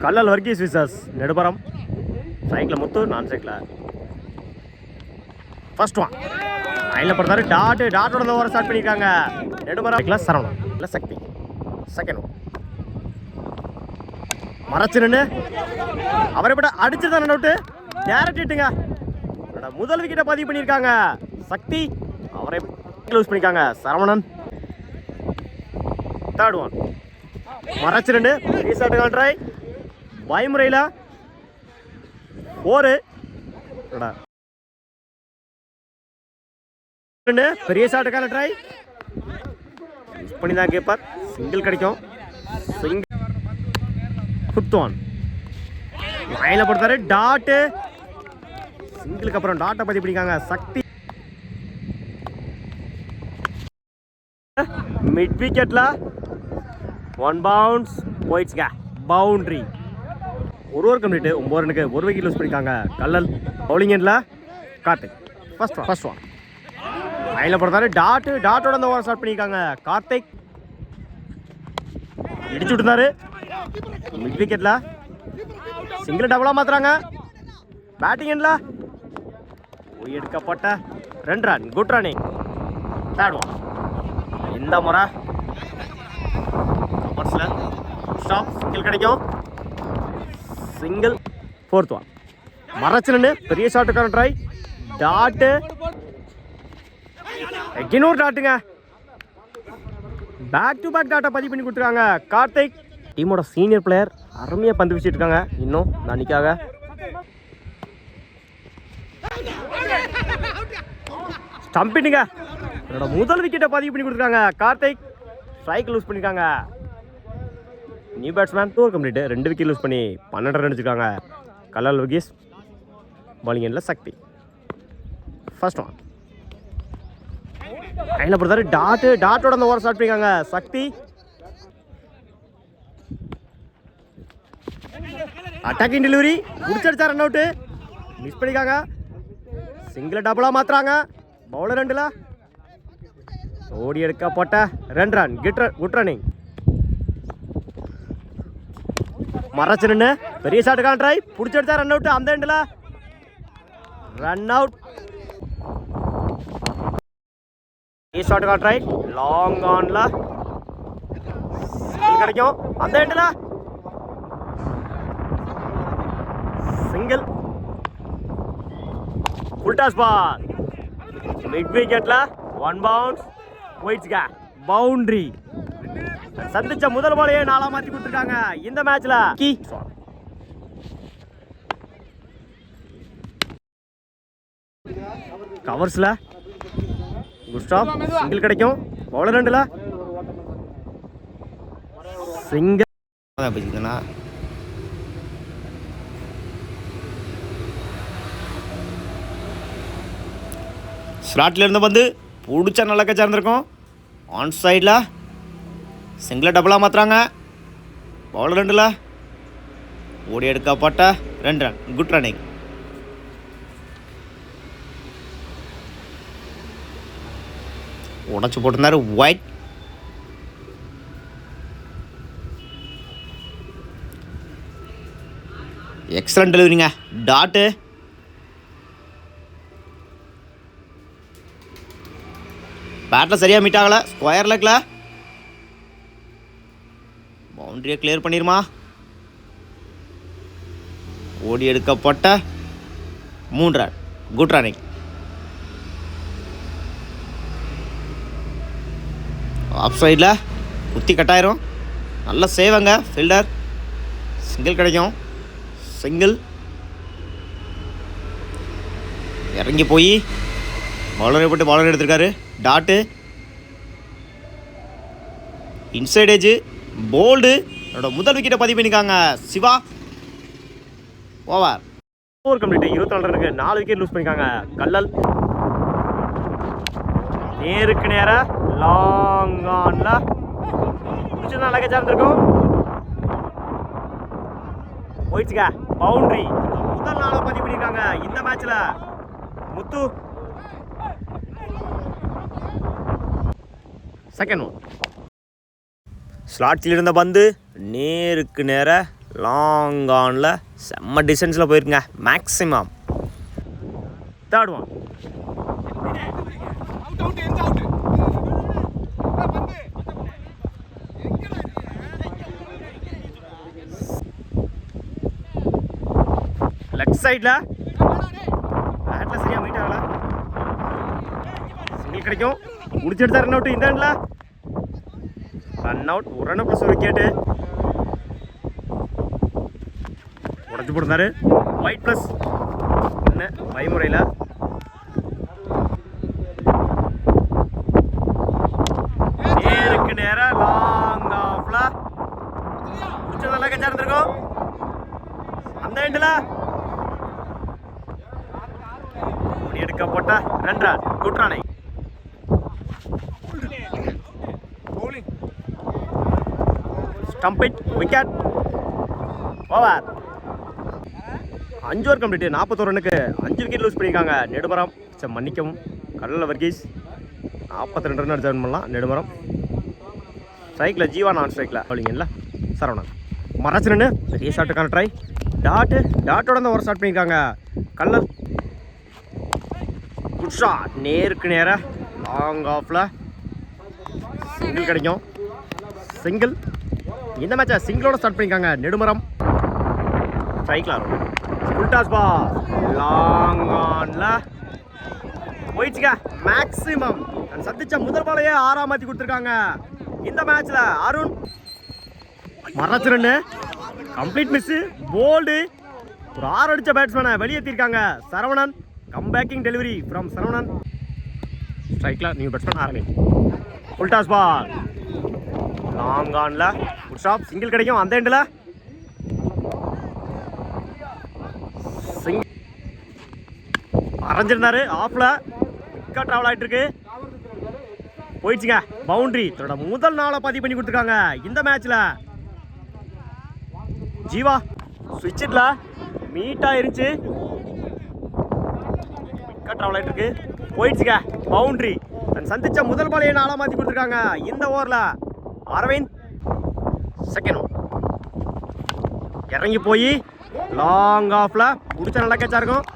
Kallal Varghese versus நெடுபரம். Cycle முத்து, நான் cycle first one லைனில் போடுறாரு. டாட்டோட ஓவர ஸ்டார்ட் பண்ணியிருக்காங்க நெடுமரம். சரவணன் இல்லை சக்தி. செகண்ட் ஒன் மறைச்சு நின்று அவரை விட அடிச்சுதான் ரன் அவுட்டு. டேரக்ட் ஹிட்டுங்க. முதல் விக்கெட்டை பதிவு பண்ணியிருக்காங்க சக்தி. அவரை லூஸ் பண்ணியிருக்காங்க சரவணன். தேர்ட் ஒன் மறைச்சு நின்று ரீசார்ட் கான்ட்ராய் பயமுறையில் 4. பெரிய ஷாட்டுக்கான ட்ரை மிஸ் பண்ணி தான் கேட்பார். சிங்கிள் கிடைக்கும். ஃபிஃப்த் ஒன் லைனில் போடுறாரு. டாட்டு சிங்கிளுக்கு அப்புறம் டாட்டை பதிவு பண்ணிக்காங்க சக்தி. மிட் விக்கெட்ல 1 பவுன்ஸ் போயிடுச்சுங்க. பவுண்டரி. ஒரு கம்ப்ளீட்டு 9 ரனுக்கு 1 விக்கெட் லூஸ் பண்ணிக்காங்க கல்லல். பவுலிங் எண்டில் கார்த்திக். ஃபர்ஸ்ட் ஒன் லைனில் போடுறாரு. டாட்டோட அந்த ஓவர் ஸ்டார்ட் பண்ணியிருக்காங்க கார்த்திக். இடிச்சு விட்டுருந்தாரு. மிட் விக்கெட்ல சிங்கிள் டபுளாக மாத்துறாங்க. பேட்டிங் எண்டில் எடுக்கப்பட்ட 2 run. Good running. Third one இந்த முறை கவர்ஸில் ஸ்டாப் சிங்கிள் கிடைக்கும். சிங்கிள். ஃபோர்த் ஒன் மறைச்சு நின்று பெரிய ஷாட்டுக்கான ட்ரை. டாட்டு இன்னொரு டாட்டுங்க. பேக் டு பேக் டாட்டை பதிவு பண்ணி கொடுத்துருக்காங்க கார்த்திக். டீமோட சீனியர் பிளேயர் அருமையாக பந்து வச்சுட்டு இருக்காங்க. இன்னும் அன்னைக்காக ஸ்டம்பிட்டுங்க. என்னோட முதல் விக்கெட்டை பதிவு பண்ணி கொடுத்துருக்காங்க கார்த்திக். ஸ்ட்ரைக் லூஸ் பண்ணியிருக்காங்க new batsman. 2 complete 2 wicket lose பண்ணி 12 ரன் அடிச்சிருக்காங்க கல்லல் வர்கீஸ். பாலிங் எண்டில் சக்தி. ஃபர்ஸ்ட் ஒன் லைனில் போடுறாரு. டாட்டோட அந்த ஓவர் ஸ்டார்ட் பண்ணியிருக்காங்க சக்தி. அட்டாக்கிங் டெலிவரி முடிச்சடிச்சா ரன் அவுட்டு. மிஸ் பண்ணிக்காங்க. சிங்கிள் டபுளாக மாத்துறாங்க பவுலர் ரெண்டில். ஓடி எடுக்கப்பட்ட 2 ரன். Good running. மறைச்சு நின்று பெரிய ஷாட்டுக்கான ட்ரை. பிடிச்சடிச்சா ரன் அவுட்டு. அந்த எண்டில் ரன் அவுட். ஷாட்டுக்கான ட்ரை லாங் ஆன்ல கிடைக்கும். அந்த எண்டில் single. Full toss ball. Mid விக்கெட்ல 1 பவுன்ஸ் போயிடுச்சுங்க. பவுண்டரி. சந்திச்ச முதல் பாலையே 4 மாத்தி கொடுத்துருக்காங்க இந்த மேட்ச்ல. கவர்ஸ்ல குட் ஸ்டாப் சிங்கிள் கிடைக்கும். பவுலர் ரெண்டில் சிங்கிள். ஸ்லாட்டில் இருந்து வந்து பிடிச்சா நல்லா கச்சா இருந்திருக்கும். ஆன் சைடில் சிங்கிளை டபுளாக மாற்றுறாங்க பவுலர் ரெண்டில். ஓடி எடுக்கப்பட்ட 2 ரன். Good running. உடச்சு போட்டிருந்தாரு ஒயிட். எக்ஸலண்ட் டெலிவரிங்க. டாட்டு பேட்டில் சரியாக மீட் ஆகலை. ஸ்கொயர் லெக்கில் பவுண்டரியை கிளியர் பண்ணிருமா. ஓடி எடுக்கப்பட்ட 3 ரன். Good running. ஆஃப் சைடில் குத்தி கட்டாயிரும். நல்ல சேவங்க ஃபீல்டர். சிங்கிள் கிடைக்கும். சிங்கிள். இறங்கி போய் பவுலரை போட்டு பவுலர் எடுத்திருக்காரு. Dot inside edge bowled. என்னோட முதல் விக்கெட்டை பதிவு பண்ணியிருக்காங்க சிவா. ஓவர். 4 கம்ப்ளீட் 24 ரனுக்கு 4 விக்கெட் லூஸ் பண்ணியிருக்காங்க கல்லல். நேருக்கு நேராக லாங் ஆன்ல பிடிச்சது நல்லா கச்சா இருந்திருக்கும். போயிடுச்சுங்க. பவுண்டரி. முதல் 4 பதிவு பண்ணியிருக்காங்க இந்த மேட்ச்ல முத்து. செகண்ட் ஒன் ஸ்லாட்சில் இருந்த பந்து நேருக்கு நேராக லாங் ஆனில் செம்ம டிஸ்டன்ஸில் போயிருங்க. Maximum third one. லெஃப்ட் சைடில் பேட்டில் சரியாக மீட் ஆகல. சிங்கிள் கிடைக்கும். முடிச்செடுத்தா ரன் அவுட். இந்த எண்டில் ரன் அவுட். ஒரு ரன் ப்ளஸ் ஒரு விக்கெட்டு. உடச்சி போட்டிருந்தாரு. ஒயிட் ப்ளஸ் ஒன்று வழிமுறையில். நேருக்கு நேராக லாங் ஆஃப்ல முடிச்சதெல்லாம் கச்சா இருந்திருக்கும். அந்த எண்டில் எடுக்கப்பட்ட run run good run. Stump it wicket over. 5 over complete. 41 ரன்னுக்கு 5 விக்கெட் லூஸ் பண்ணியிருக்காங்க நெடுமரம். மன்னிக்கவும் கடலில் வர்கீஸ் 42 ரன் அடிச்சு பண்ணலாம். நெடுமரம் ஸ்ட்ரைக்கில் ஜீவா, நான் ஸ்ட்ரைக்கில் பவுலிங்கல்ல சரவணன். மறைச்சினு பெரிய ஷாட்டுக்கான ட்ரை. டாட்டோட தான் ஒரு ஸ்டார்ட் பண்ணியிருக்காங்க கல்லல். Good shot. நேருக்கு நேராக லாங் ஆஃபில் சிங்கிள் கிடைக்கும். சிங்கிள். இந்த மேட்சை சிங்கிளோட ஸ்டார்ட் பண்ணியிருக்காங்க நெடுமரம். ஸ்ட்ரைக்கில் ஃபுல் டாஸ் பால் லாங் ஆன்ல போயிடுச்சுங்க. மேக்ஸிமம் சந்திச்ச முதல் பாலையே 6 மாற்றி கொடுத்துருக்காங்க இந்த மேட்ச்சில். அருண் மறைச்சிரன்னு கம்ப்ளீட் மிஸ்ஸு. போல்டு. ஒரு 6 அடித்த பேட்ஸ்மேனை வெளியேற்றிருக்காங்க Saravanan. Comebacking delivery from Saravanan. ஸ்ட்ரைக்கில் நியூ பேட்ஸ்மேன் ஆரம்பி. ஃபுல் டாஸ் பால் லாங் ஆனில் குட் ஷாட். சிங்கிள் கிடைக்கும். அந்த எண்டில் அரைஞ்சிருந்தாரு. ஆஃப்ல விக்கெட் ட்ராவல் ஆகிட்டு இருக்கு. போயிடுச்சுங்க பவுண்டரி. தன்னோட முதல் நாளை பதிவு பண்ணி கொடுத்துருக்காங்க இந்த மேட்ச்ல. ஜீவா ஸ்விட்சில் மீட் ஆயிருச்சு. விக்கெட் ட்ராவல் ஆகிட்டு இருக்கு. போயிடுச்சுங்க பவுண்டரி. சந்திச்ச முதல் பாலையை நாளாக மாற்றி கொடுத்துருக்காங்க இந்த ஓவரில். அரவிந்த் செகண்ட் ஓவர் இறங்கி போய் லாங் ஆஃப்ல பிடிச்ச நல்ல கேட்சா இருக்கும்.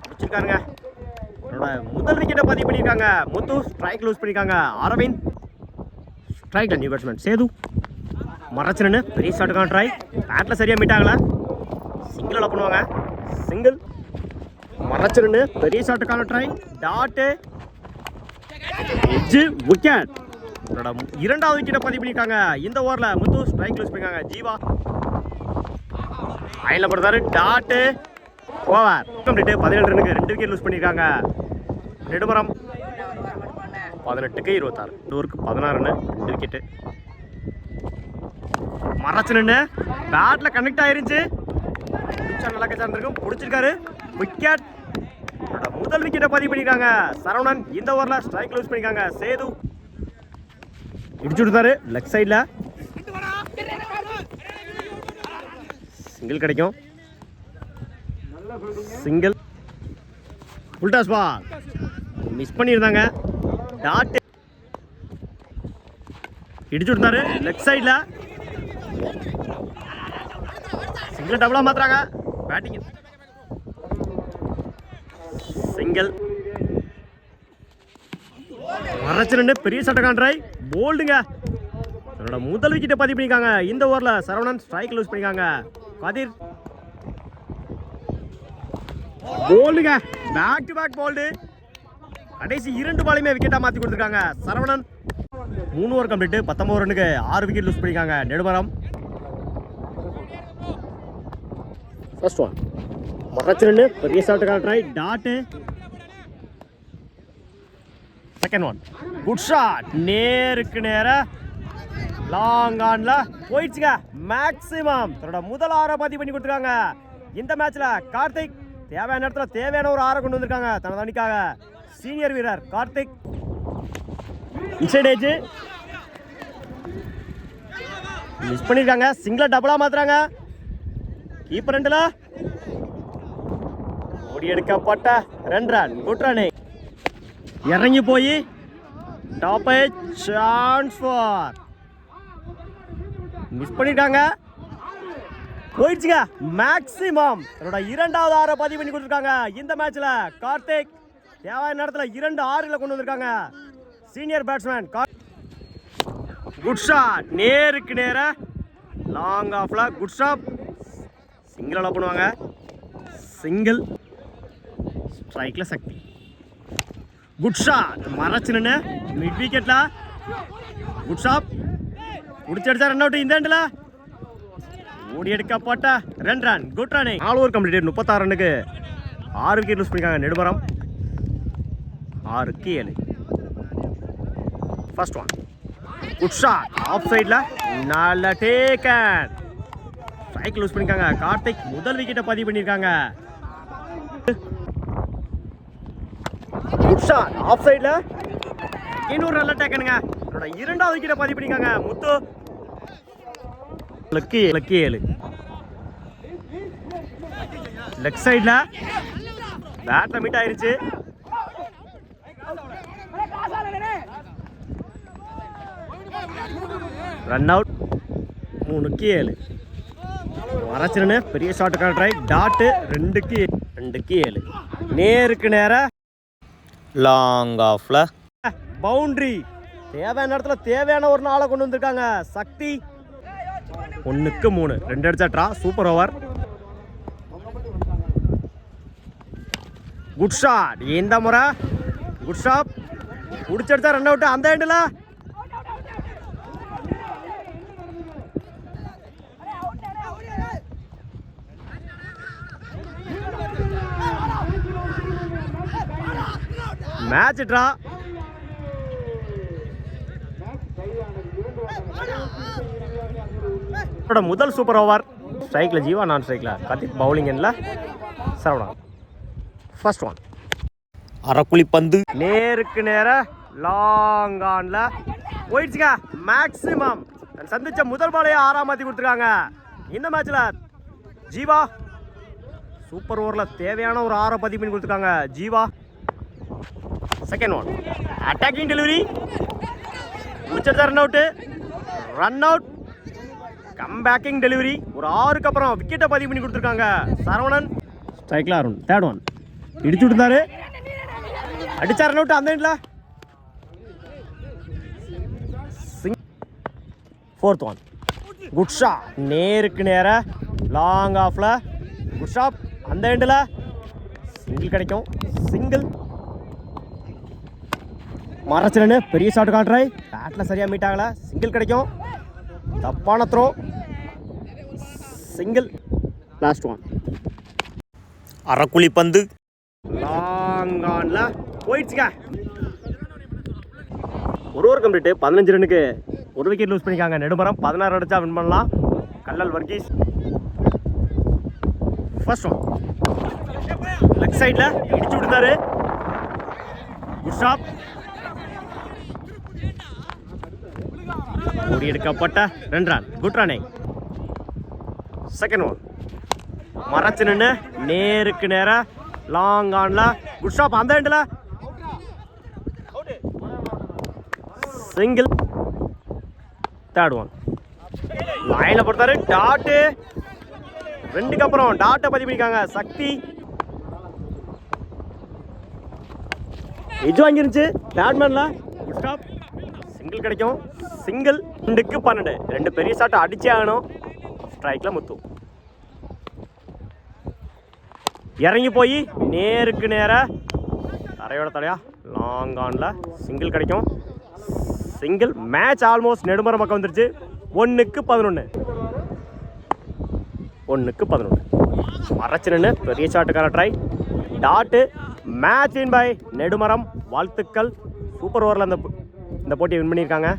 பிடிச்சிருக்காருங்க. என்னோட முதல் விக்கெட்டை பதிவு பண்ணியிருக்காங்க முத்து. ஸ்ட்ரைக் லூஸ் பண்ணியிருக்காங்க அரவிந்த். ஸ்ட்ரைக்கில் நியூ பேட்ஸ்மேன் சேது. மறைச்சினு பெரிய ஷாட்டுக்கான ட்ரை. பேட்டில் சரியாக மீட் ஆகலை. சிங்கிள் பண்ணுவாங்க. சிங்கிள். மறைச்சினு பெரிய ஷாட்டுக்கான ட்ரை. Dot edge wicket. என்னோட 2வது விக்கெட்டை பதிவு பண்ணியிருக்காங்க இந்த ஓவரில் முத்து. ஸ்ட்ரைக் லூஸ் பண்ணியிருக்காங்க ஜீவா. அயனில் போடுறாரு. Tattoo over complete. 17 ரன்னுக்கு 2 விக்கெட் லூஸ் பண்ணியிருக்காங்க நெடுமரம். 18க்கு 26. டூருக்கு 16 ரன்னு 2 விக்கெட்டு. மறைச்சு நின்று பேட்டில் கனெக்ட் ஆயிருச்சு. நல்லா கச்சாந்துருக்கும். பிடிச்சிருக்காரு. விக்கெட். முதல் விக்கெட்டை பதிவு பண்ணியிருக்காங்க சரவணன் இந்த ஓவரில். ஸ்ட்ரைக் லூஸ் பண்ணியிருக்காங்க சேது. இடிச்சு விடுத்தாரு லெக் சைடில். சிங்கிள் கிடைக்கும். Single. Full toss ball miss பண்ணியிருந்தாங்க. டாட் இடிச்சு விடுத்தாரு லெக் சைடில். சிங்கிள் டபுளாக மாத்துறாங்க பேட்டிங். சிங்கிள். மறைச்சு ரெண்டு பெரிய சட்டக்கான் ட்ரை. போல்டுங்க. என்னோட முதல் விக்கெட்டை பதிவு பண்ணியிருக்காங்க இந்த ஓவரில் சரவணன். ஸ்ட்ரைக் லூஸ் பண்ணியிருக்காங்க கதிர். போல்டுங்க. Back to back bowled. கடைசி 2 பாலையுமே விக்கெட்டாக மாற்றி கொடுத்துருக்காங்க சரவணன். 3 over complete. 19 ரன்னுக்கு 6 விக்கெட் லூஸ் பண்ணியிருக்காங்க நெடுமரம். ஃபர்ஸ்ட் ஒன் மறைச்சு ரெண்டு பெரிய ஷாட்டுக்கான try. Dot. Second one good shot. நேருக்கு நேர லாங் ஆன்ல போயிடுச்சுங்க. மேக்ஸிமம் தன்னோட முதல் 6 பதிவு பண்ணி கொடுத்துருக்காங்க இந்த மேட்ச்ல. கார்த்திக் தேவையான இடத்துல தேவையான ஒரு 6 கொண்டு வந்திருக்காங்க தனது அணிக்காக. சீனியர் வீரர் கார்த்திக். இன்சைட் ஏஜ் மிஸ் பண்ணிருக்காங்க. சிங்கிளா டபுளா மாத்துறாங்க. கீப்பர் ரெண்டுல ஓடி எடுக்கப்பட்ட 2 ரன். Good run. இறங்கி போய் டாப் சான்ஸ் ஃபார் மிஸ் பண்ணிட்டாங்க. போயிடுச்சுங்க. மேக்ஸிமம் என்னோட 2வது 6 பதிவு பண்ணி கொடுத்துருக்காங்க. இந்த மேட்ச்ல கார்த்திக் தேவையான நேரத்தில் 2 6களை கொண்டு வந்திருக்காங்க. சீனியர் பேட்ஸ்மேன் குட் ஷாட், நேருக்கு நேர லாங் ஆஃப்ல குட் ஷாட். சிங்கிள் அலோ பண்ணுவாங்க. சிங்கிள் ஸ்ட்ரைக்ல சக்தி. குட் ஷாட் மறைச்சு நின்று மிட் விக்கெட்ல குட் ஷாட் முடிச்சடிச்சா ரன் அவுட். இந்த எண்டில் ஓடி எடுக்கப்பட்ட 2 run. Good running. 4 over complete. 36 ரன்னுக்கு 6 விக்கெட் லூஸ் பண்ணிருக்காங்க. நெடுமரம் 6க்கு 7. First one good shot off சைடில் நல்ல டேக்கன். ஸ்ட்ரைக் லூஸ் பண்ணிருக்காங்க. கார்த்திக் முதல் விக்கெட்டை பதிவு பண்ணியிருக்காங்க. குட் ஷாட் ஆஃப் சைடில் இன்னொரு நல்ல டேக்கனுங்க. என்னோட 2வது விக்கெட்டை பதிவு பண்ணிருக்காங்க. முத்து லக்கி 7. லெக் சைடில் பேட்ல மீட் ஆயிருச்சு. ரன் அவுட் 3க்கு 7. வரச்சிருன்னு பெரிய ஷாட்டுக்கான ட்ரை. டாட்டு 2க்கு 7. நேருக்கு நேர லாங் ஆஃப்ல பவுண்டரி. தேவையான இடத்துல தேவையான ஒரு நாளை கொண்டு வந்திருக்காங்க. சக்தி 1க்கு 3. 2 அடிச்சா draw. Super over. Good shot. இந்த முறை குட் ஷாட் பிடிச்சடிச்சா ரன் அவுட். அந்த எண்டில் மேட்ச் ட்ரா. முதல் சூப்பர் ஓவர். ஸ்ட்ரைக்ல ஜீவா, நான் ஸ்ட்ரைக்ல கார்த்திக், பவுலிங் எண்ட்ல சரவணா. ஃபர்ஸ்ட் ஒன் அரக்குழி பந்து நேருக்கு நேர லாங் ஆன்ல போயிடுச்சுங்க. மேக்ஸிமம் சந்திச்ச முதல் பாலையை 6ஆம் மாத்தி கொடுத்துருக்காங்க. இந்த மேட்ச்ல ஜீவா சூப்பர் ஓவரில் தேவையான ஒரு 6 பதிவு பண்ணி கொடுத்துருக்காங்க. Jeeva second one attacking delivery முடிச்சா run out. Run out come backing delivery. ஒரு 6க்கு அப்புறம் விக்கெட்டை பதிவு பண்ணி கொடுத்துருக்காங்க. சரவணன் ஸ்ட்ரைக்ல அருண். தேர்ட் ஒன் இடிச்சு விட்டுருந்தாரு. அடிச்சா ரன் அவுட். அந்த எண்ட்ல ஃபோர்த் ஒன் குட் ஷாட் நேருக்கு நேர லாங் ஆஃப்ல குட் ஷாட். அந்த எண்டில் சிங்கிள் கிடைக்கும். சிங்கிள் மறைச்சிலன்னு பெரிய ஷாட் காட்டுறாய். பேட்டில் சரியாக மீட் ஆகலை. சிங்கிள் கிடைக்கும். தப்பான த்ரோ. சிங்கிள். லாஸ்ட் ஒன் அரக்குழி பந்து லாங் ஆன்ல போயிடுச்சுங்க. ஒரு ஓவர் கம்ப்ளீட். 15 ரன்னுக்கு 1 விக்கெட் லூஸ் பண்ணிக்காங்க. நெடுமரம் 16 அடிச்சா வின் பண்ணலாம். Kallal Varghese first one leg சைடில் இடிச்சு விட்டுருந்தாரு. குட் ஷாட் ஓடி எடுக்கப்பட்ட 2 run. Good running. Second one மறைச்சு நின்று நேருக்கு நேர லாங் ஆன்ல குட் ஷாட். அந்த எண்டில் சிங்கிள். தேர்ட் ஒன் லைன்ல போட்டாரு. டாட்டு 2க்கு அப்புறம் டாட்டை பதிவு பண்ணிருக்காங்க. சக்தி எஜ் வாங்கிருச்சு பேட்மேன்ல. Good stop. சிங்கிள் கிடைக்கும். சிங்கிள். 2க்கு 12. 2 பெரிய ஷாட் அடிச்சே ஆகணும். ஸ்ட்ரைக்ல முத்து இறங்கி போய் நேருக்கு நேர தரையோட தலையா லாங் ஆன்ல சிங்கிள் கிடைக்கும். சிங்கிள். மேட்ச் ஆல்மோஸ்ட் நெடுமரம் பக்கம் வந்துருச்சு. 1க்கு 11. 1க்கு 11. மறைச்சின்னு பெரிய ஷாட்டுக்கான try. Dot. Match win by Nedumaram. வாழ்த்துக்கள். சூப்பர் ஓவரில் இந்த போட்டியை வின் பண்ணியிருக்காங்க.